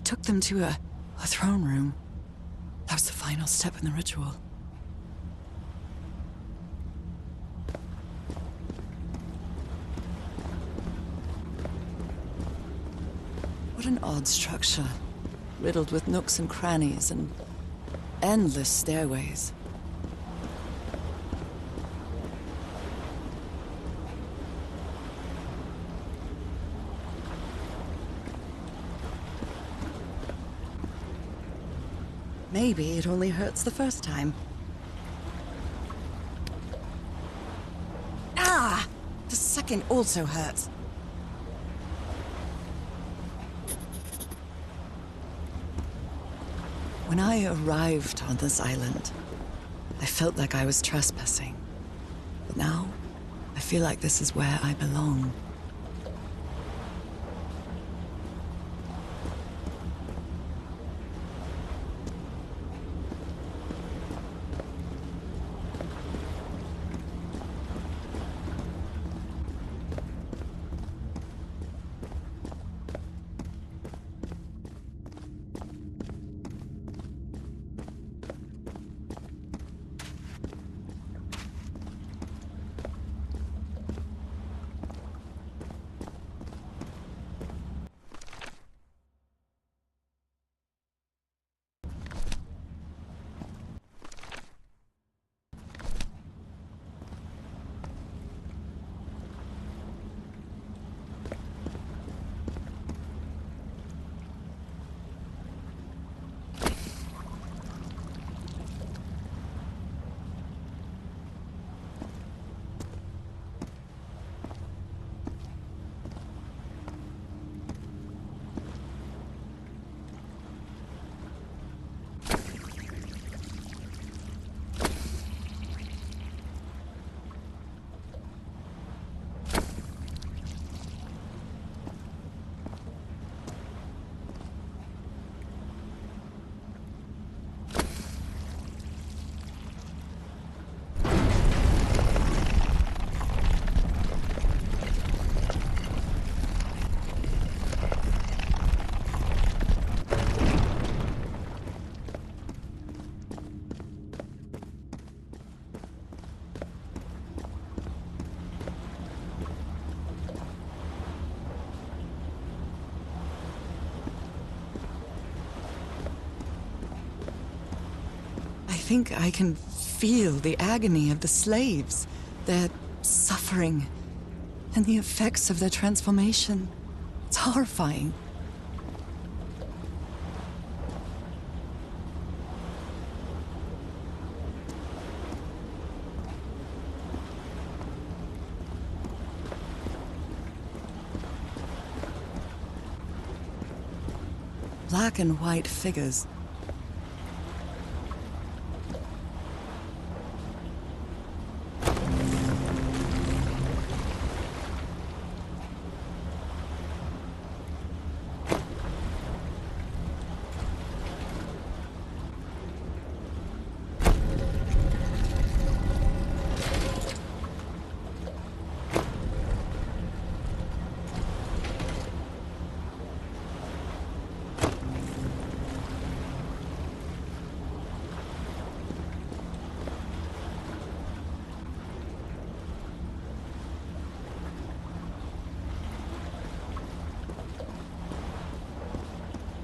took them to a throne room. That was the final step in the ritual. What an odd structure, riddled with nooks and crannies and endless stairways. Maybe it only hurts the first time. Ah! The second also hurts. When I arrived on this island, I felt like I was trespassing. But now, I feel like this is where I belong. I think I can feel the agony of the slaves, their suffering, and the effects of their transformation. It's horrifying. Black and white figures.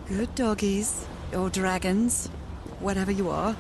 Good doggies, or dragons, whatever you are.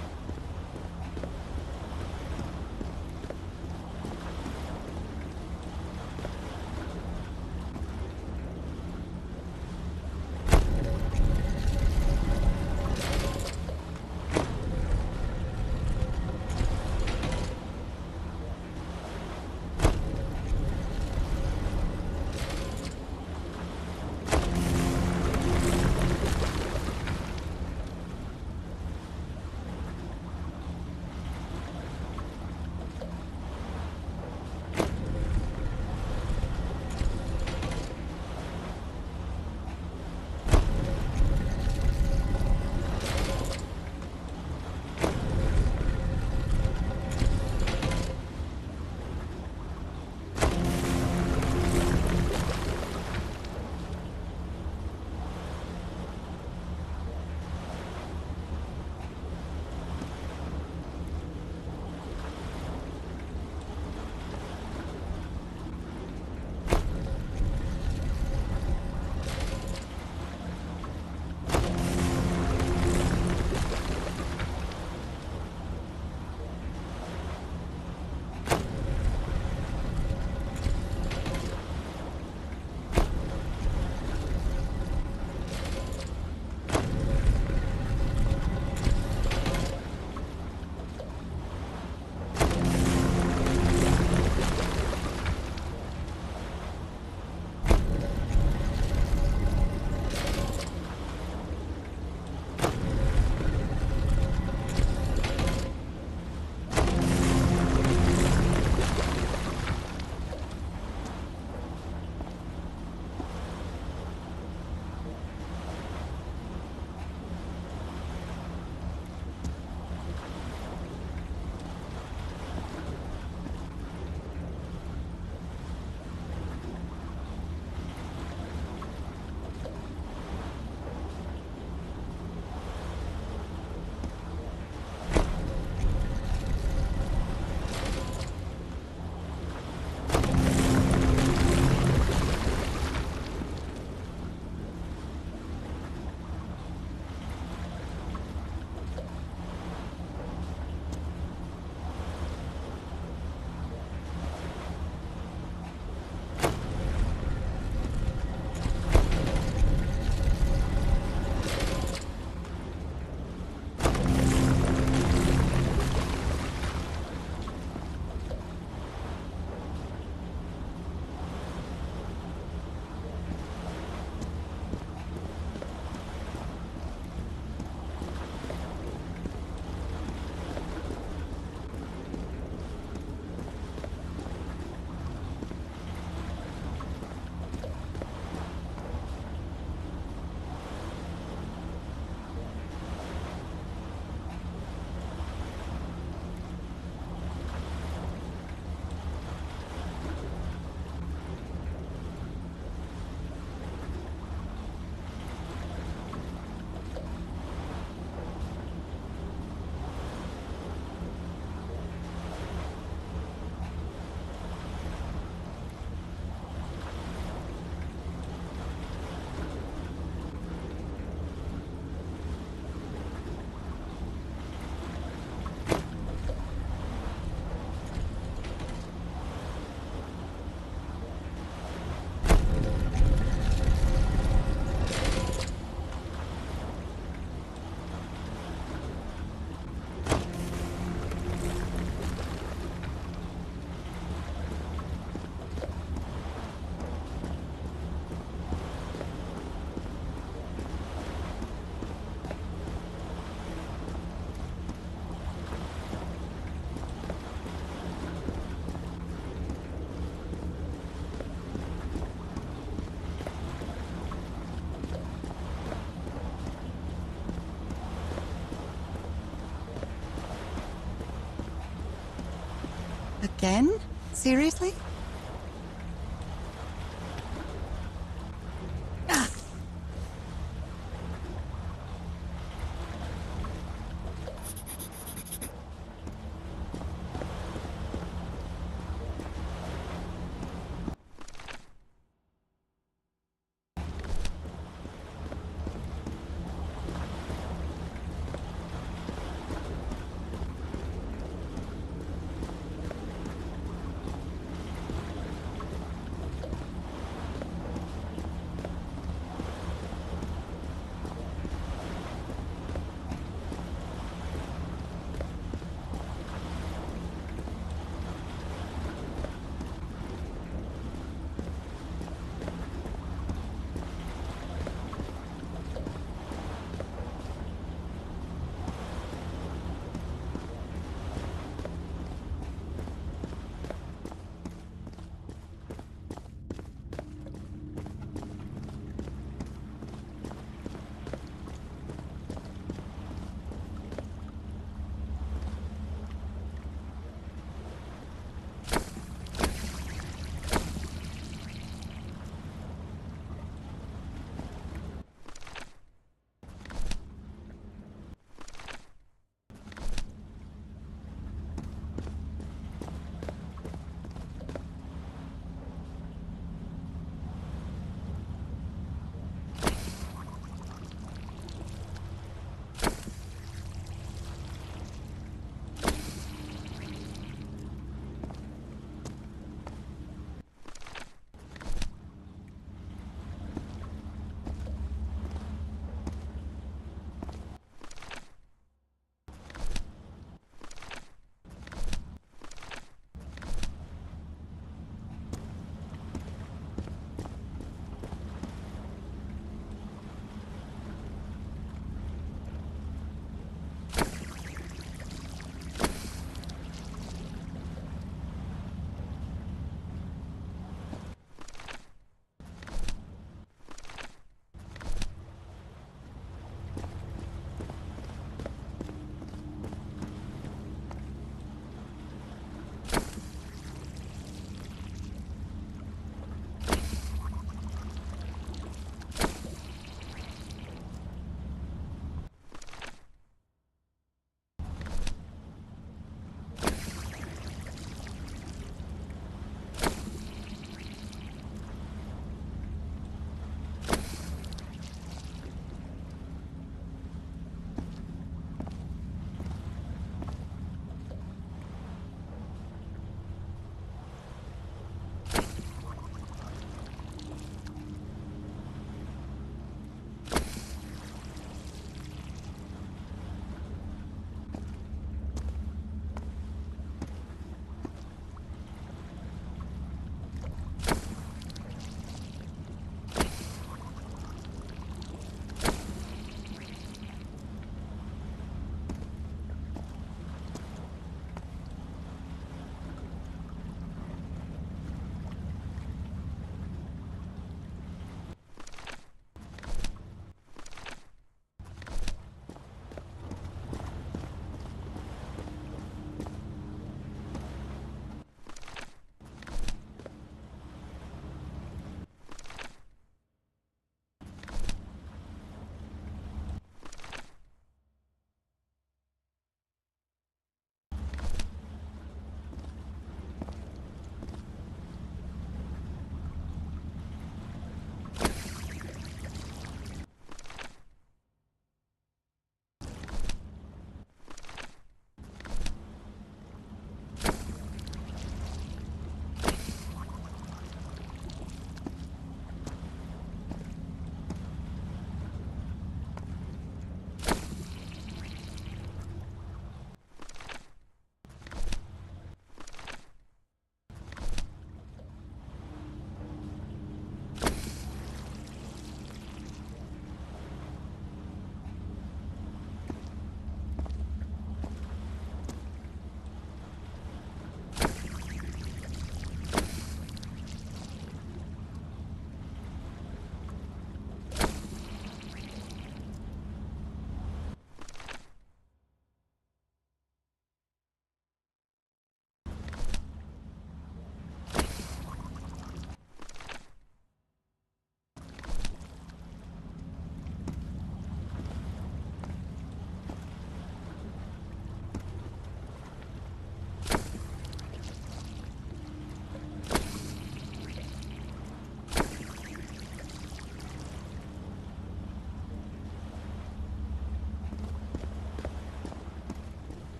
Again? Seriously?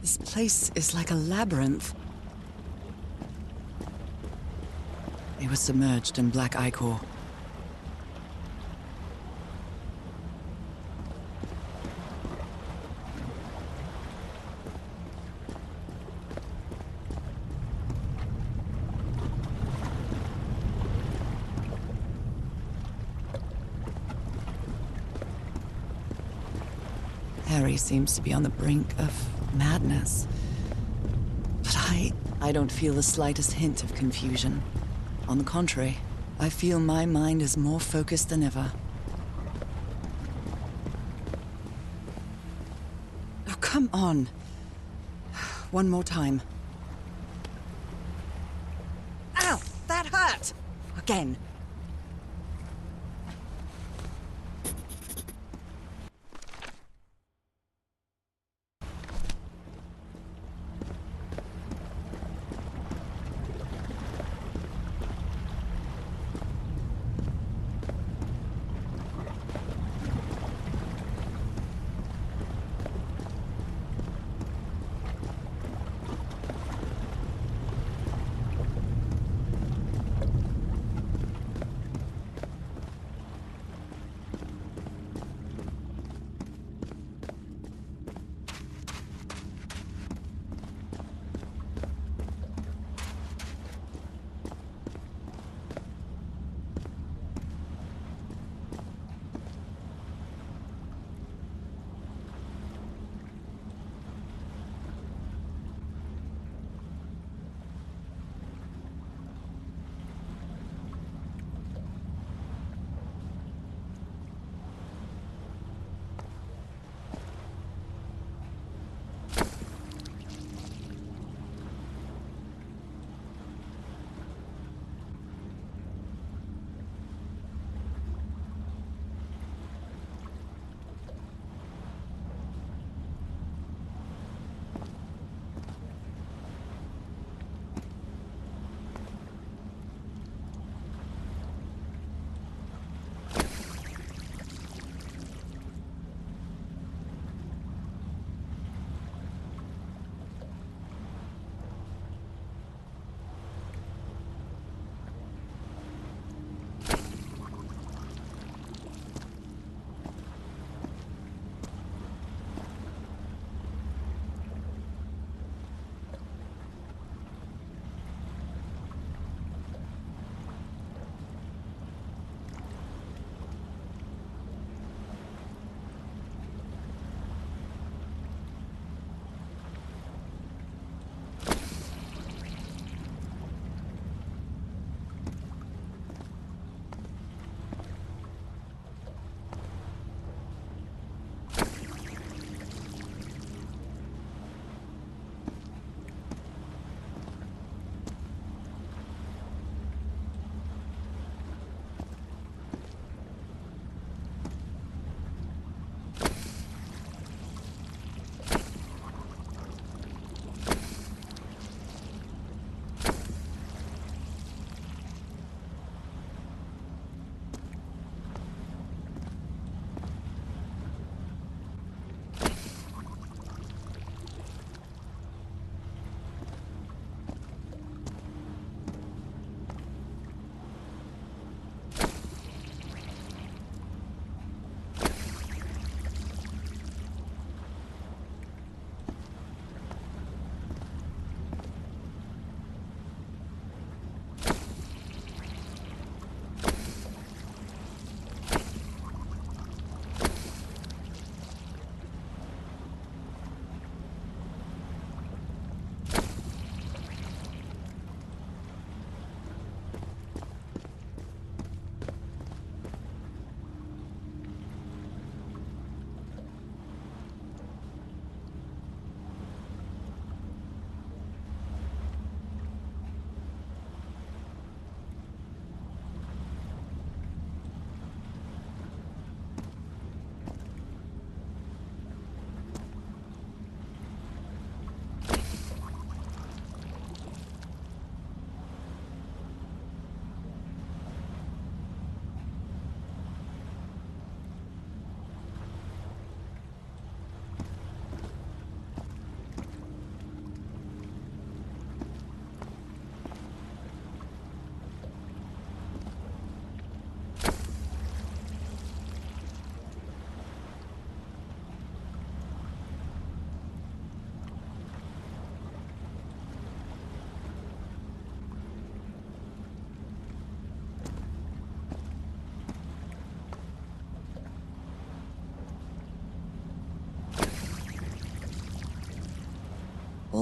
This place is like a labyrinth. They were submerged in black ichor. Harry seems to be on the brink of madness. But I don't feel the slightest hint of confusion. On the contrary, I feel my mind is more focused than ever. Oh, come on. One more time. Ow! That hurt! Again.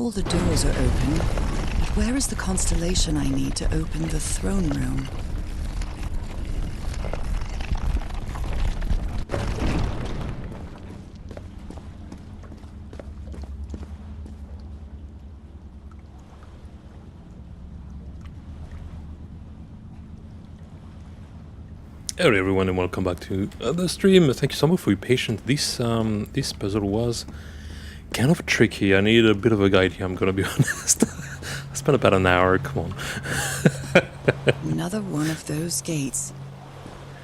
All the doors are open, but where is the constellation I need to open the throne room? Hello everyone and welcome back to the stream. Thank you so much for your patience. This puzzle was kind of tricky. I need a bit of a guide here, I'm gonna be honest. I spent about an hour, come on. Another one of those gates.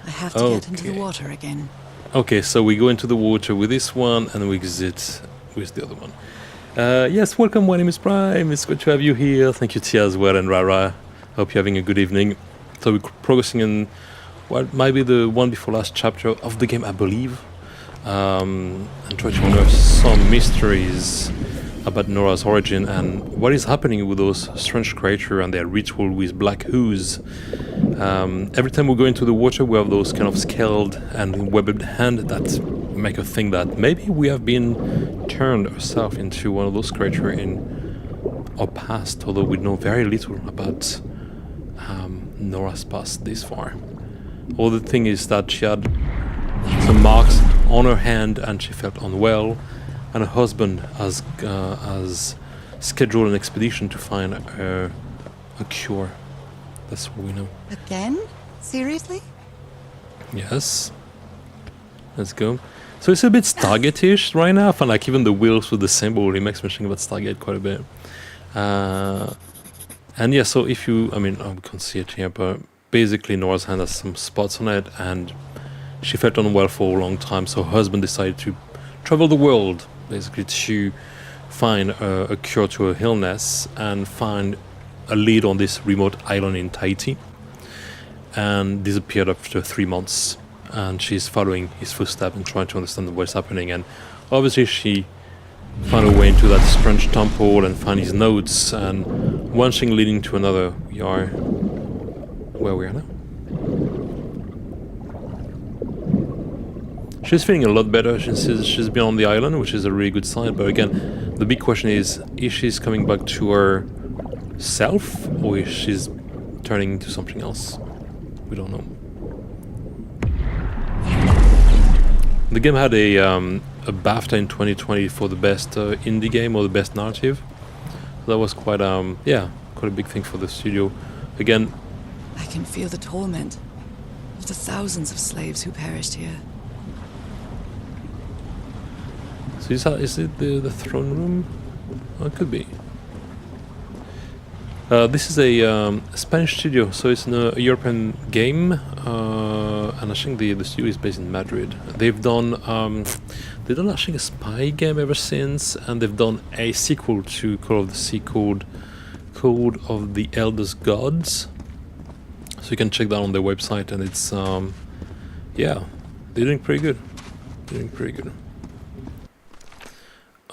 I have to get into the water again. Okay, so we go into the water with this one and we exit with the other one. Yes, welcome, my name is Prime. It's good to have you here. Thank you Tia as well and Rara. Hope you're having a good evening. So we're progressing in what might be the one before last chapter of the game, I believe, and try to unearth some mysteries about Norah's origin and what is happening with those strange creatures and their ritual with black ooze. Every time we go into the water, we have those kind of scaled and webbed hands that make us think that maybe we have been turned ourselves into one of those creatures in our past, although we know very little about Norah's past this far. All the thing is that she had some marks on her hand and she felt unwell, and her husband has scheduled an expedition to find a cure. That's what we know. Again? Seriously? Yes. Let's go. So it's a bit Stargate-ish right now. I find like even the wheels with the symbol, it makes me think about Stargate quite a bit. And yeah, so if you, I mean, we can't see it here, but basically Norah's hand has some spots on it and she felt unwell for a long time, so her husband decided to travel the world basically to find a cure to her illness and find a lead on this remote island in Tahiti, and disappeared after 3 months, and she's following his footsteps and trying to understand what's happening. And obviously she found her way into that strange temple and found his notes, and one thing leading to another. We are where we are now. She's feeling a lot better since she's been on the island, which is a really good sign. But again, the big question is she's coming back to herself, or is she turning into something else? We don't know. The game had a BAFTA in 2020 for the best indie game or the best narrative. So that was quite quite a big thing for the studio. Again, I can feel the torment of the thousands of slaves who perished here. So is it the throne room? Oh, it could be. This is a Spanish studio, so it's a European game, and I think the studio is based in Madrid. They've done I think a spy game ever since, and they've done a sequel to Call of the Sea called Code of the Elder Gods. So you can check that on their website, and it's they're doing pretty good. They're doing pretty good.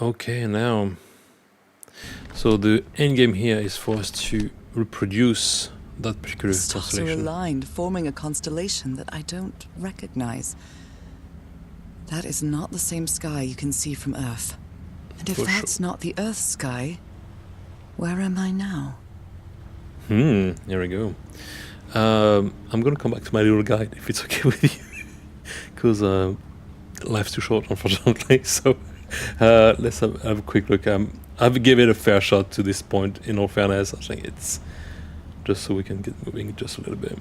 Okay, now, so the end game here is for us to reproduce that particular Stars are constellation. aligned, forming a constellation that I don't recognize. That is not the same sky you can see from Earth. And if that's not the Earth sky, where am I now? Here we go. I'm gonna come back to my little guide if it's okay with you, because life's too short, unfortunately. So let's have a quick look. I've given it a fair shot to this point. In all fairness, I think it's just so we can get moving just a little bit.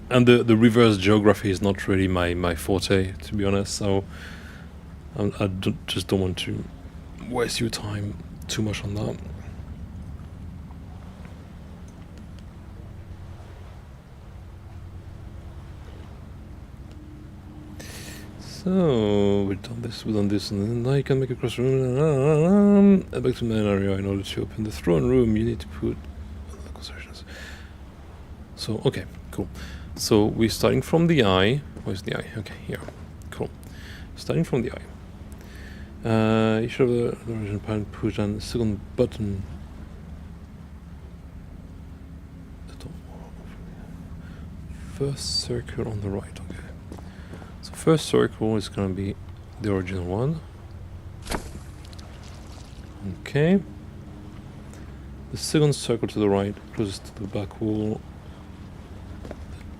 And the reverse geography is not really my forte, to be honest. So I just don't want to waste your time too much on that. So we've done this, and then now you can make a cross room. Back to main area. In order to open the throne room, you need to put concessions. So okay, cool. So we're starting from the eye. Where's the eye? Okay, here. Cool. Starting from the eye. You should have the origin point push on the second button. First circle on the right. Okay. So first circle is going to be the original one. Okay. The second circle to the right, closest to the back wall.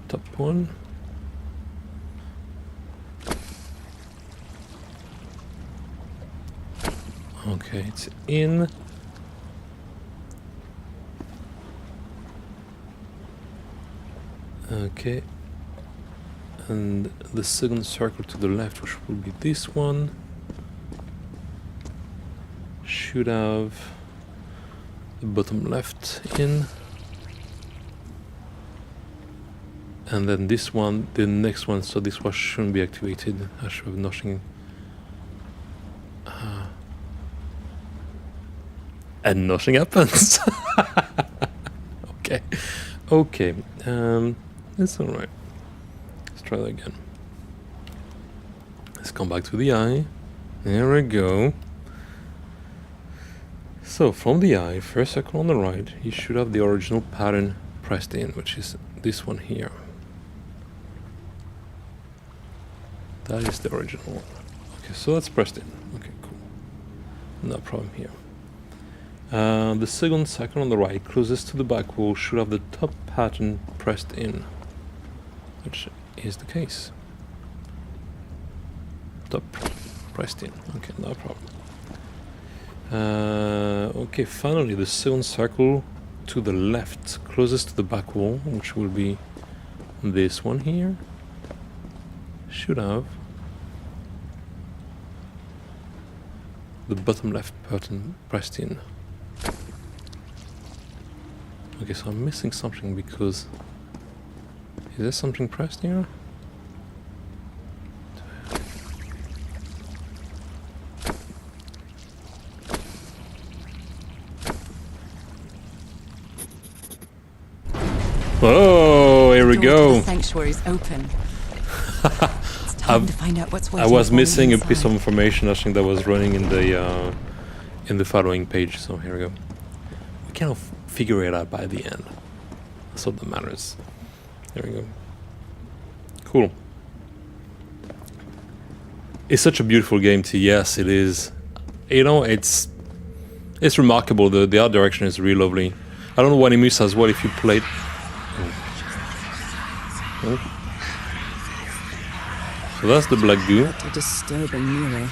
The top one. Okay, it's in. Okay. And the second circle to the left, which will be this one, should have the bottom left in. And then this one, the next one, so this one shouldn't be activated. I should have nothing. And nothing happens. Okay. Okay. It's alright. Let's try that again. Let's come back to the eye. There we go. So from the eye, first circle on the right, you should have the original pattern pressed in, which is this one here. That is the original one. Okay, so that's pressed in. Okay, cool. No problem here. The second circle on the right, closest to the back wall, should have the top pattern pressed in, which is the case. Top pressed in. Okay, no problem. Okay, finally, the second circle to the left, closest to the back wall, which will be this one here, should have the bottom left pattern pressed in. Okay, so I'm missing something because... Is there something pressed here? Oh, here we go. The sanctuary's open. It's time to find out what's I was missing a piece of information. I think that was running in the following page. So here we go. We kind of figure it out by the end. That's what that matters. There we go. Cool. It's such a beautiful game too. Yes, it is. You know, it's remarkable. The art direction is really lovely. I don't know what Immerse as well if you played. Oh. So that's the black goo. What a disturbing mirror.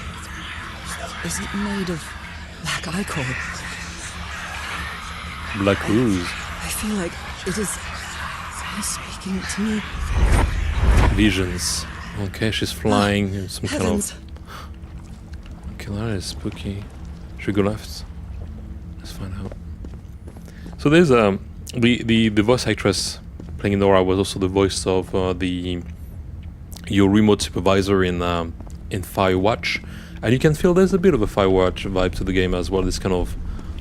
Is it made of black ichor? Black ooze. I feel like it is speaking to me. Visions. Okay, she's flying in some Heavens. kind of... Okay, that is spooky. Should we go left? Let's find out. So there's the voice actress playing Norah was also the voice of your remote supervisor in Firewatch, and you can feel there's a bit of a Firewatch vibe to the game as well. This kind of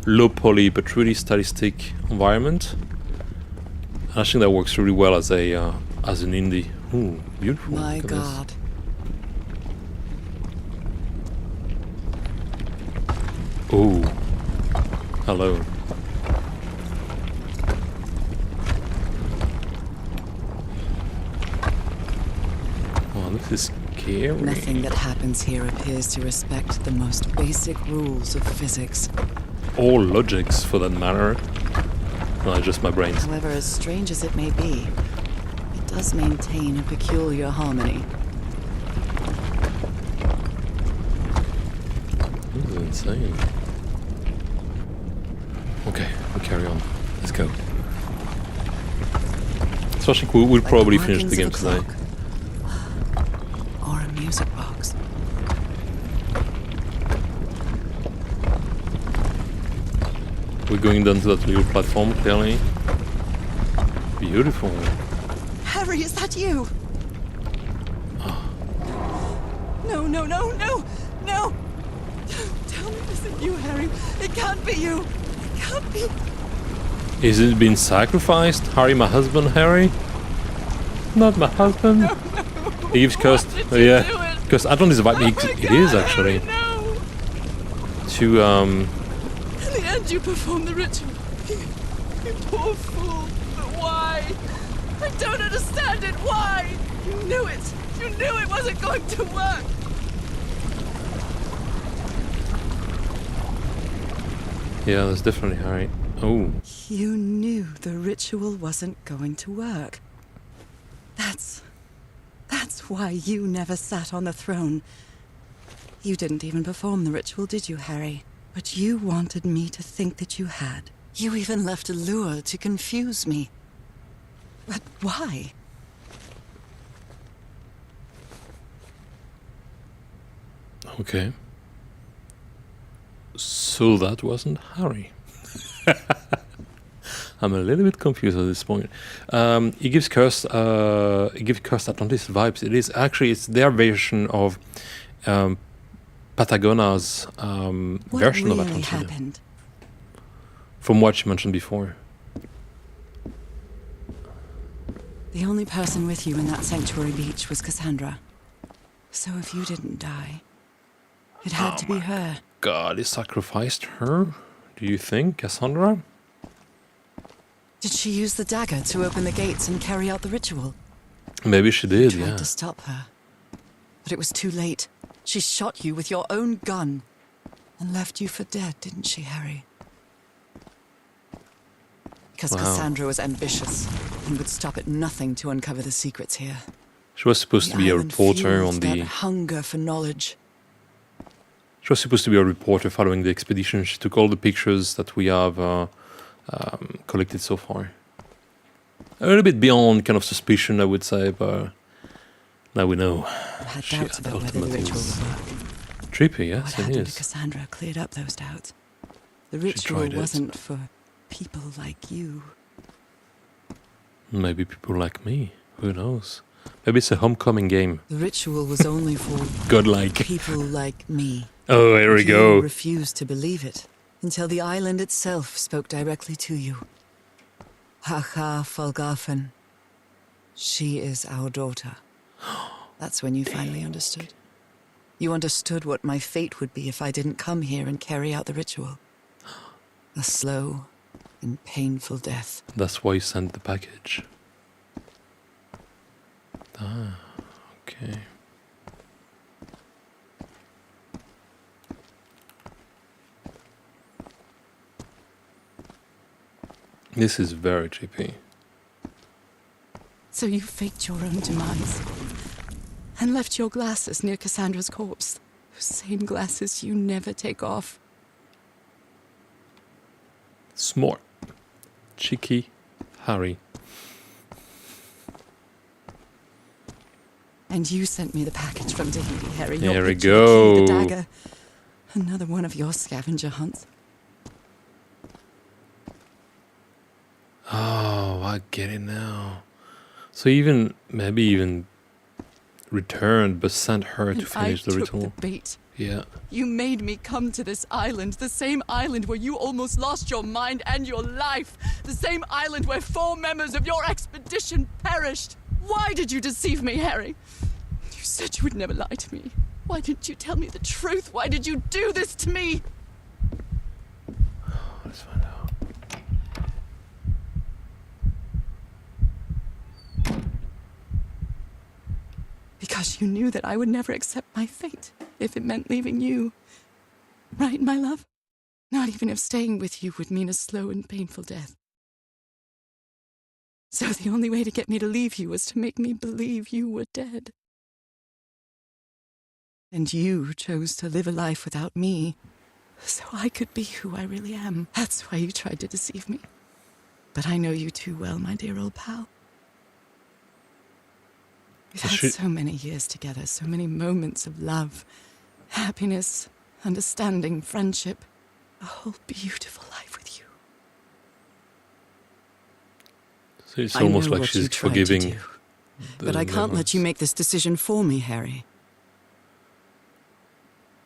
low poly but really stylistic environment. And I think that works really well as a as an indie. Ooh, beautiful. My God. Ooh. Hello. Oh, this is scary. Nothing that happens here appears to respect the most basic rules of physics. Or logics, for that matter. No, just my brains. However, as strange as it may be, it does maintain a peculiar harmony. This is insane. Okay, we'll carry on. Let's go. So I think we'll probably finish the game today. Or a music box. We're going down to that little platform, clearly. Beautiful. Harry, is that you? No, no, no, no, no! Don't tell me this isn't you, Harry. It can't be you. It can't be. Is it been sacrificed? Harry, my husband, Harry? Not my husband. No, no. Eve's cursed. Why did you Yeah, do it? because I don't survive. Oh It is actually Harry, no. to In the end, you performed the ritual. You poor fool. But why? I don't understand it. Why? You knew it. You knew it wasn't going to work. Yeah, that's definitely Harry. Oh. You knew the ritual wasn't going to work. That's why you never sat on the throne. You didn't even perform the ritual, did you, Harry? But you wanted me to think that you had. You even left a lure to confuse me. But why? Okay. So that wasn't Harry. I'm a little bit confused at this point. It gives cursed Atlantis vibes. It is actually, it's their version of Patagona's version of What really Atlantis. happened? From what you mentioned before. The only person with you in that sanctuary beach was Cassandra. So if you didn't die, it had to be her. God, he sacrificed her? Do you think, Cassandra? Did she use the dagger to open the gates and carry out the ritual? Maybe she did, You yeah. tried to stop her, but it was too late. She shot you with your own gun and left you for dead, didn't she, Harry? Because Wow. Cassandra was ambitious and would stop at nothing to uncover the secrets here. She was supposed to be a island reporter fueled on that the... hunger for knowledge. She was supposed to be a reporter following the expedition. She took all the pictures that we have collected so far. A little bit beyond kind of suspicion, I would say, but now we know. I had She doubts about whether the ultimately ritual was would work. Trippy, yes, What it happened to is. Cassandra cleared up those doubts. The She ritual tried it. wasn't for people like you. Maybe people like me. Who knows? Maybe it's a homecoming game. The ritual was only for Godlike. people like me. Oh, here we You go. refused to believe it until the island itself spoke directly to you. Haha Falgafen. She is our daughter. That's when you finally understood. You understood what my fate would be if I didn't come here and carry out the ritual. A slow and painful death. That's why you sent the package. Ah, okay. This is very trippy. So you faked your own demise and left your glasses near Cassandra's corpse. Those same glasses you never take off. Smart. Cheeky Harry. And you sent me the package from Tahiti, Harry. There Your we picture, the key, the go. dagger. Another one of your scavenger hunts. Oh, I get it now. So even, maybe even returned, but sent her to And finish I the took ritual. the bait. Yeah. You made me come to this island, the same island where you almost lost your mind and your life. The same island where 4 members of your expedition perished. Why did you deceive me, Harry? You said you would never lie to me. Why didn't you tell me the truth? Why did you do this to me? Let's find out. Because you knew that I would never accept my fate if it meant leaving you. Right, my love? Not even if staying with you would mean a slow and painful death. So the only way to get me to leave you was to make me believe you were dead. And you chose to live a life without me, so I could be who I really am. That's why you tried to deceive me. But I know you too well, my dear old pal. We've had so many years together, so many moments of love, happiness, understanding, friendship. A whole beautiful life with you. So it's I almost know like what you she's tried to forgiving. do, but I can't let you make this decision for me, Harry.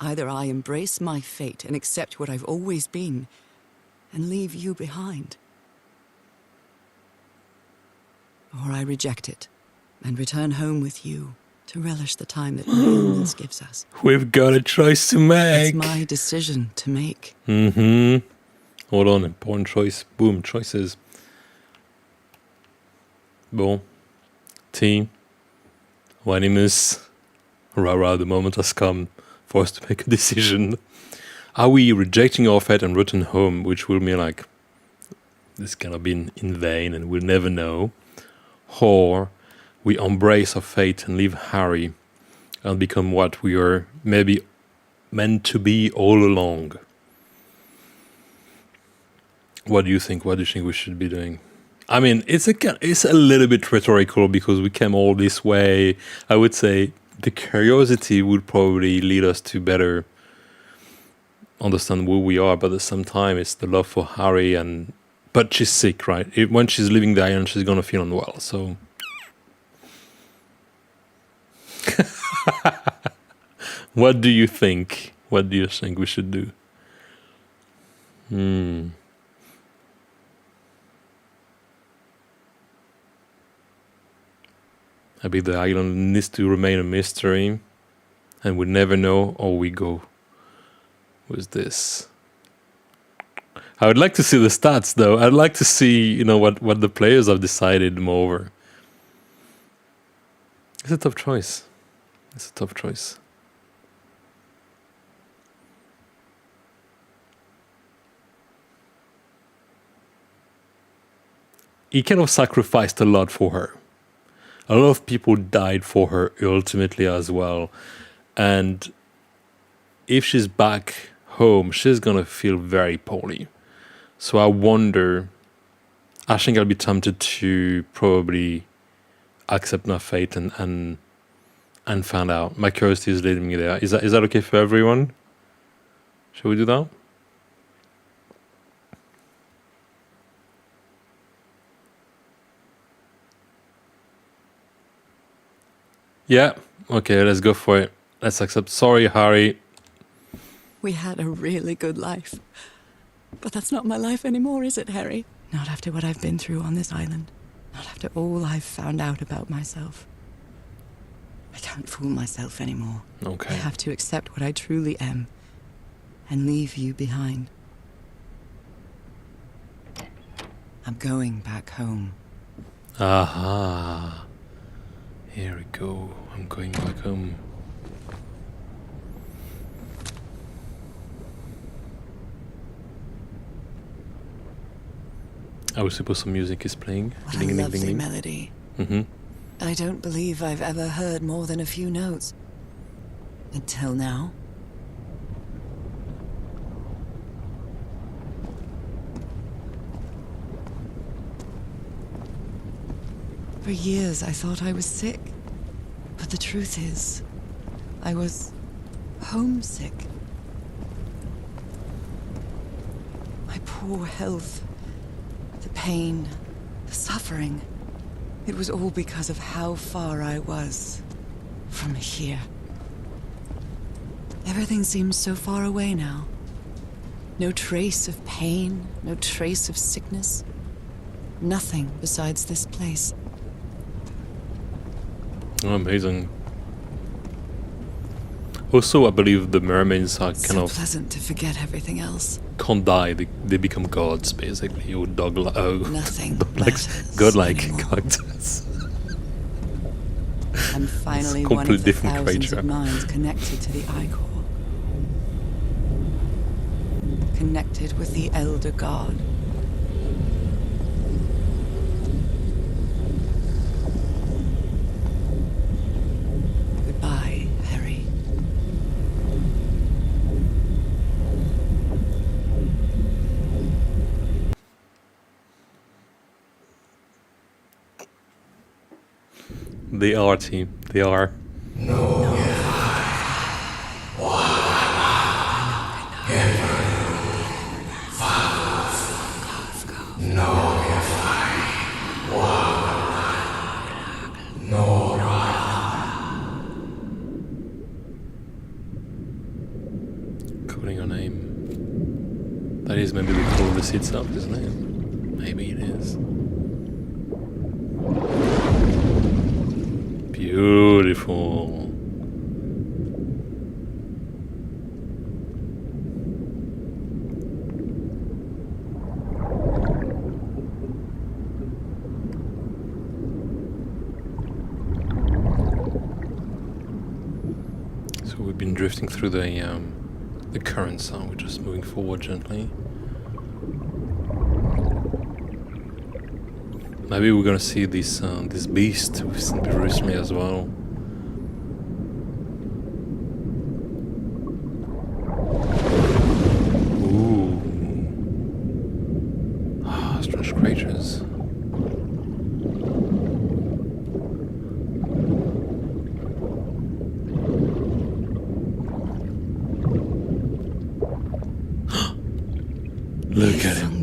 Either I embrace my fate and accept what I've always been, and leave you behind, or I reject it and return home with you to relish the time that my illness gives us. We've got a choice to make. It's my decision to make. Mm-hmm. Hold on, important choice. Boom, choices. Bon. Team. Wanimus. Rara, the moment has come for us to make a decision. Are we rejecting our fate and return home, which will mean like this cannot be in vain and we'll never know, or we embrace our fate and leave Harry and become what we are maybe meant to be all along? What do you think? What do you think we should be doing? I mean, it's a little bit rhetorical because we came all this way. I would say the curiosity would probably lead us to better understand who we are, but at the same time, it's the love for Harry. But she's sick, right? When she's leaving the island, she's gonna feel unwell. So, what do you think? What do you think we should do? Maybe the island needs to remain a mystery, and we never know or we go with this. I would like to see the stats, though. I'd like to see, what the players have decided moreover. It's a tough choice. It's a tough choice. He kind of sacrificed a lot for her. A lot of people died for her ultimately as well. And if she's back home, she's going to feel very poorly. So I wonder, I think I'll be tempted to probably accept my fate and find out. My curiosity is leading me there. Is that okay for everyone? Shall we do that? Yeah, okay, let's go for it. Let's accept. Sorry, Harry. We had a really good life. But that's not my life anymore, is it, Harry? Not after what I've been through on this island. Not after all I've found out about myself. I can't fool myself anymore. Okay. I have to accept what I truly am and leave you behind. I'm going back home. Aha. Here we go. I'm going back home. I suppose some music is playing. What a lovely melody. I don't believe I've ever heard more than a few notes. Until now. For years I thought I was sick. But the truth is, I was homesick. My poor health, the pain, the suffering. It was all because of how far I was from here. Everything seems so far away now. No trace of pain, no trace of sickness. Nothing besides this place. Oh, amazing. Also, I believe the mermaids are kind of pleasant to forget everything else. Can't die. They become gods, basically, or Nothing matters godlike anymore. characters. I'm finally It's one of the different thousands creature. of minds connected to the Icor. Connected with the Elder God. Goodbye, Harry. They are, team. They are. Calling your name. That is maybe the call of the seed itself, isn't it? Maybe it is. Beautiful. So we've been drifting through the the current sound. We're just moving forward gently. Maybe we're gonna see this this beast we've seen recently as well. Ooh. Ah, strange creatures. Look at him.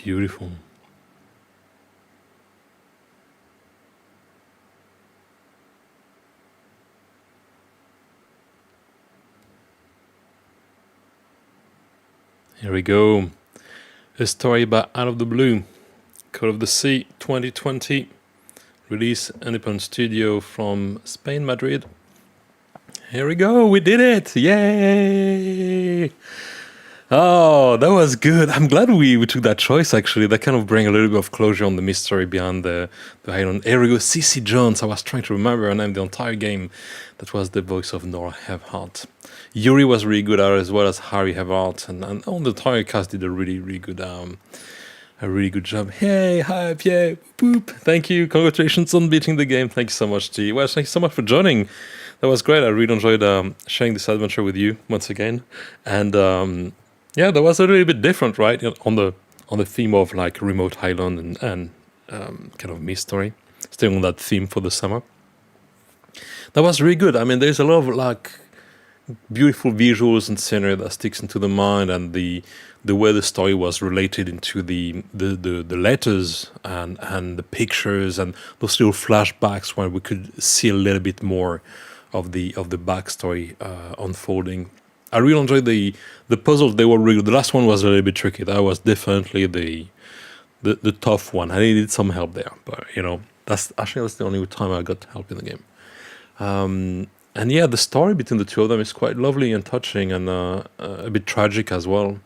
Beautiful. Here we go. A story by Out of the Blue. Call of the Sea 2020. Release independent studio from Spain, Madrid. Here we go. We did it. Yay! Oh, that was good. I'm glad we took that choice, actually. That kind of bring a little bit of closure on the mystery behind the island. Here we go, Cece Jones. I was trying to remember her name the entire game. That was the voice of Norah Hevhart. Yuri was really good at it, as well as Harry Hevhart. And all the entire cast did a really good job. Hey, hype, yeah, boop. Thank you. Congratulations on beating the game. Thank you so much, T. Well, thank you so much for joining. That was great. I really enjoyed sharing this adventure with you once again. And yeah, that was a little bit different, right? On the theme of like remote island and kind of mystery. Staying on that theme for the summer. That was really good. I mean, there's a lot of like beautiful visuals and scenery that sticks into the mind, and the way the story was related into the letters and the pictures and those little flashbacks where we could see a little bit more of the backstory unfolding. I really enjoyed the puzzles. They were really. The last one was a little bit tricky. That was definitely the tough one. I needed some help there, but you know that's the only time I got help in the game. And yeah, the story between the two of them is quite lovely and touching, and a bit tragic as well.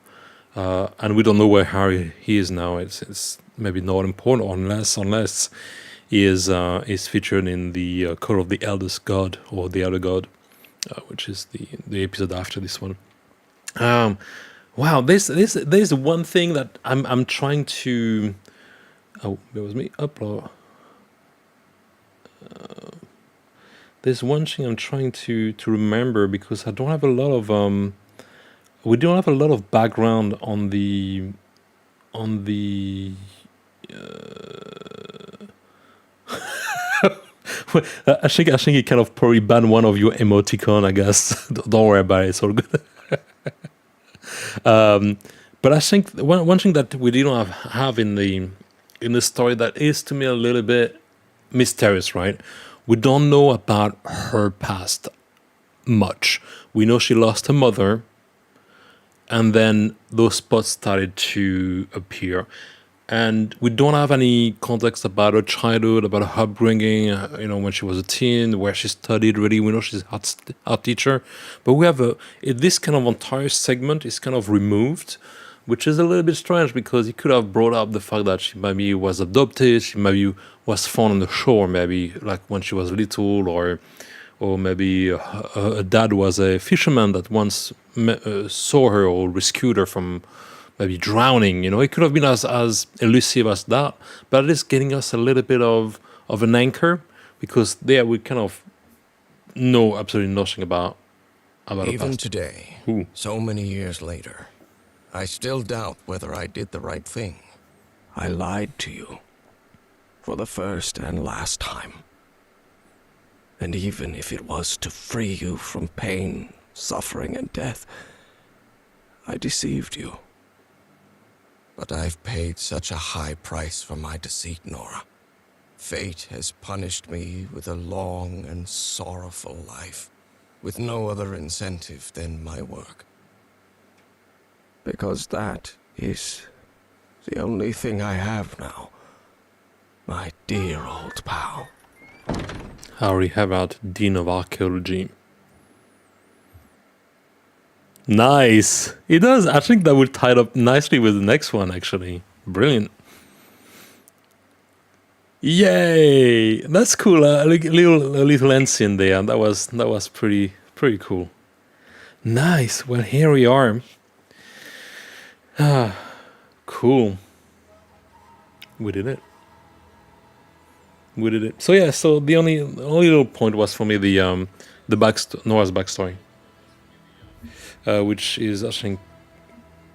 And we don't know where Harry is now. It's maybe not important unless he is featured in the Call of the Eldest God or the Elder God. Which is the episode after this one. Wow, there's one thing that I'm trying to. Oh, that was me. Upload. There's one thing I'm trying to remember, because I don't have a lot of we don't have a lot of background on the I think it kind of probably banned one of your emoticon, I guess. Don't worry about it, it's all good. But I think one thing that we didn't have in the story that is to me a little bit mysterious, right? We don't know about her past much. We know she lost her mother, and then those spots started to appear. And we don't have any context about her childhood, about her upbringing, when she was a teen, where she studied really. We know she's an art teacher. But we have this kind of entire segment is kind of removed, which is a little bit strange, because he could have brought up the fact that she maybe was adopted, she maybe was found on the shore, maybe like when she was little, or maybe her dad was a fisherman that once saw her or rescued her from maybe drowning. It could have been as elusive as that, but at least getting us a little bit of an anchor, because there we kind of know absolutely nothing about Even today, so many years later, I still doubt whether I did the right thing. I lied to you for the first and last time. And even if it was to free you from pain, suffering, and death, I deceived you. But I've paid such a high price for my deceit, Norah. Fate has punished me with a long and sorrowful life, with no other incentive than my work. Because that is the only thing I have now. My dear old pal. Harry Hevhart, Dean of Archaeology. Nice. It does. I think that would tie it up nicely with the next one, actually. Brilliant. Yay! That's cool. A little ensign there. That was pretty cool. Nice. Well, here we are. Cool. We did it. So yeah. So the only little point was for me the Noah's backstory, which is I think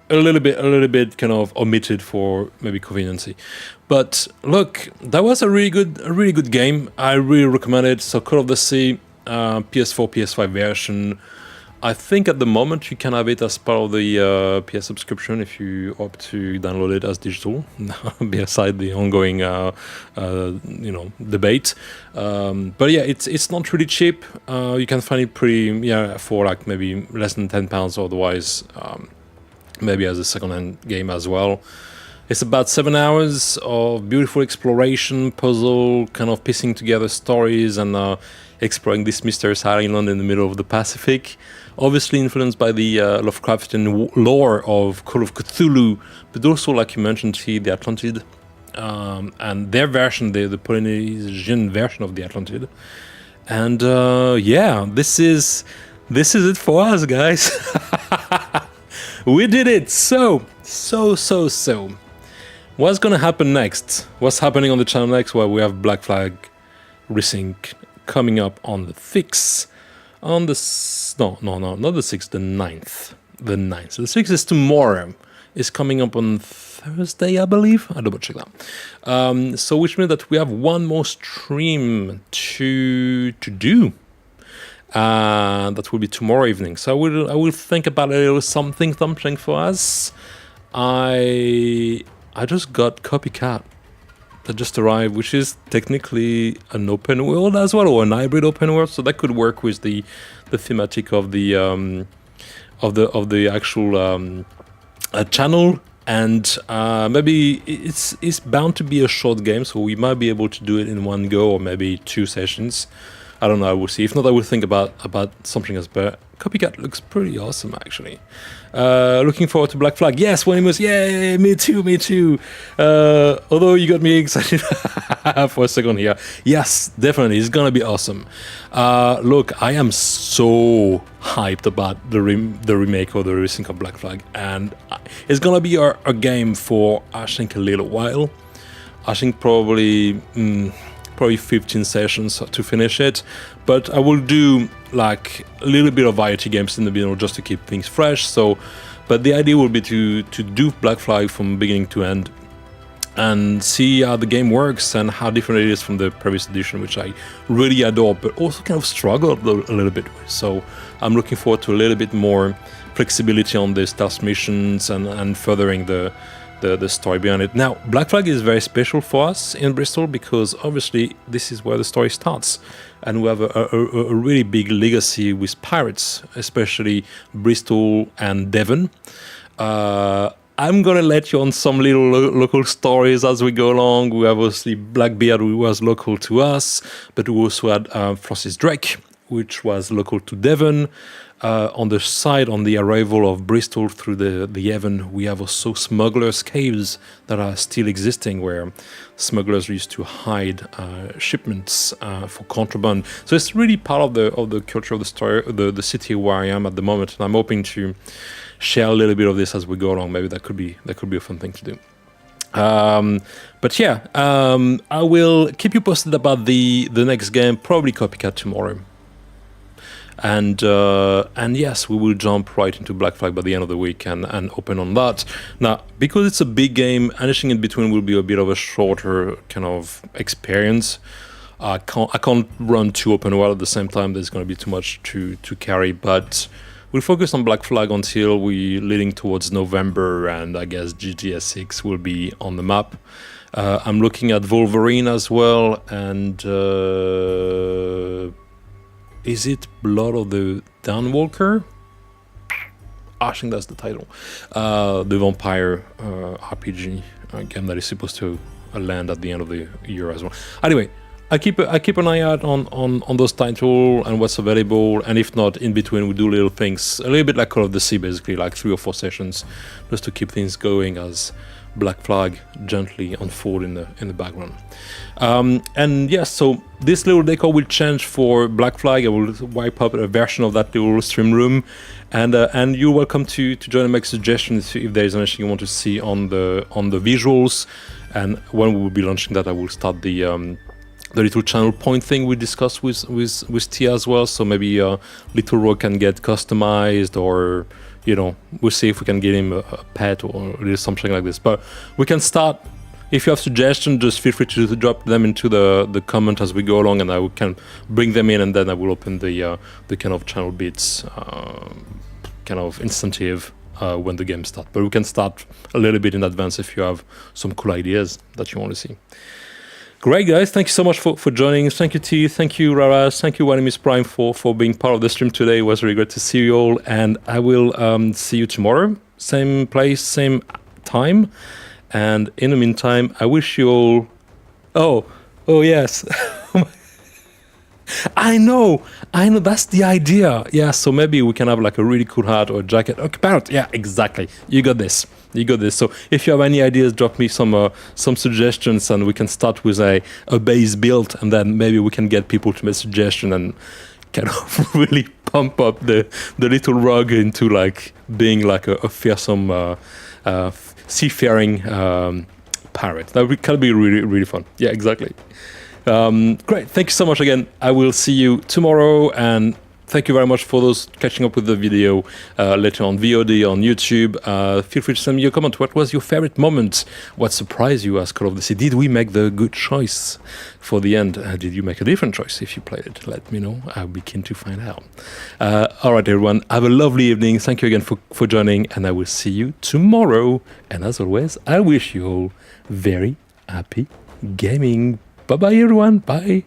a little bit kind of omitted for maybe conveniency. But look, that was a really good game. I really recommend it. So Call of the Sea, PS4, PS5 version. I think at the moment you can have it as part of the PS subscription if you opt to download it as digital, beside the ongoing debate. But yeah, it's not really cheap. You can find it for like maybe less than £10 otherwise. Maybe as a second-hand game as well. It's about 7 hours of beautiful exploration, puzzle, kind of piecing together stories and exploring this mysterious island in the middle of the Pacific. Obviously influenced by the Lovecraftian lore of Call of Cthulhu, but also, like you mentioned, the Atlantid, and their version, the Polynesian version of the Atlantid. And yeah, this is it for us, guys. We did it! So. What's gonna happen next? What's happening on the channel next? Well, we have Black Flag Resync coming up on the 6th. On the... No, not the 6th, the 9th. The 9th. So the 6th is tomorrow. It's coming up on Thursday, I believe. I'll double check that. So which means that we have one more stream to do. That will be tomorrow evening. So I will think about a little something for us. I just got Copycat that just arrived, which is technically an open world as well, or an hybrid open world. So that could work with the thematic of the actual channel. And maybe it's bound to be a short game, so we might be able to do it in one go or maybe 2 sessions. I don't know, I will see. If not, I will think about something else, but Copycat looks pretty awesome, actually. Looking forward to Black Flag. Yes, Wenimus, yay, me too. Although you got me excited for a second here. Yes, definitely, it's gonna be awesome. Look, I am so hyped about the remake or the resync of Black Flag, and it's gonna be a game for, I think, a little while. I think probably 15 sessions to finish it, but I will do like a little bit of variety games in the middle just to keep things fresh. So, but the idea will be to do Black Flag from beginning to end and see how the game works and how different it is from the previous edition, which I really adore, but also kind of struggled a little bit with. So I'm looking forward to a little bit more flexibility on the stealth missions and furthering the story behind it. Now, Black Flag is very special for us in Bristol because obviously this is where the story starts, and we have a really big legacy with pirates, especially Bristol and Devon. I'm gonna let you on some little local stories as we go along. We have obviously Blackbeard, who was local to us, but we also had Francis Drake, which was local to Devon. On the side, on the arrival of Bristol through the Avon, we have also smugglers' caves that are still existing, where smugglers used to hide shipments for contraband. So it's really part of the culture of the story, the city where I am at the moment, and I'm hoping to share a little bit of this as we go along. Maybe that could be a fun thing to do. But yeah, I will keep you posted about the next game, probably Copycat tomorrow. And yes, we will jump right into Black Flag by the end of the week and open on that. Now, because it's a big game, anything in between will be a bit of a shorter kind of experience. I can't run 2 open world at the same time. There's going to be too much to carry, but we'll focus on Black Flag until we're leading towards November, and I guess GTA 6 will be on the map. I'm looking at Wolverine as well, and is it Blood of the Dawnwalker? I think that's the title. The vampire RPG game that is supposed to land at the end of the year as well. Anyway, I keep an eye out on those titles and what's available, and if not, in between we do little things, a little bit like Call of the Sea, basically, like 3 or 4 sessions, just to keep things going as black flag gently unfold in the background. And yes, so this little decor will change for black flag. I will wipe up a version of that little stream room, and you're welcome to join and make suggestions if there is anything you want to see on the visuals. And when we will be launching that, I will start the little channel point thing we discussed with Tia as well. So maybe Little Rogue can get customized, or we'll see if we can get him a pet or something like this. But we can start. If you have suggestions, just feel free to drop them into the comment as we go along, and I can bring them in, and then I will open the kind of channel bits kind of incentive when the game starts. But we can start a little bit in advance if you have some cool ideas that you want to see. Great, guys. Thank you so much for joining. Thank you, T. Thank you, Rara. Thank you, Miss Prime, for being part of the stream today. It was really great to see you all. And I will see you tomorrow. Same place, same time. And in the meantime, I wish you all... Oh, yes. I know, that's the idea. Yeah, so maybe we can have like a really cool hat or a jacket. Okay, parrot. Yeah, exactly. You got this. So if you have any ideas, drop me some suggestions, and we can start with a base build, and then maybe we can get people to make suggestions and kind of really pump up the little rug into like being like a fearsome seafaring parrot. That can be really, really fun. Yeah, exactly. Great. Thank you so much again. I will see you tomorrow, and thank you very much for those catching up with the video later on VOD on YouTube. Feel free to send me a comment. What was your favorite moment? What surprised you as Call of Duty? Did we make the good choice for the end? Did you make a different choice if you played it? Let me know. I'll be keen to find out. All right, everyone. Have a lovely evening. Thank you again for joining, and I will see you tomorrow. And as always, I wish you all very happy gaming. Bye-bye, everyone. Bye.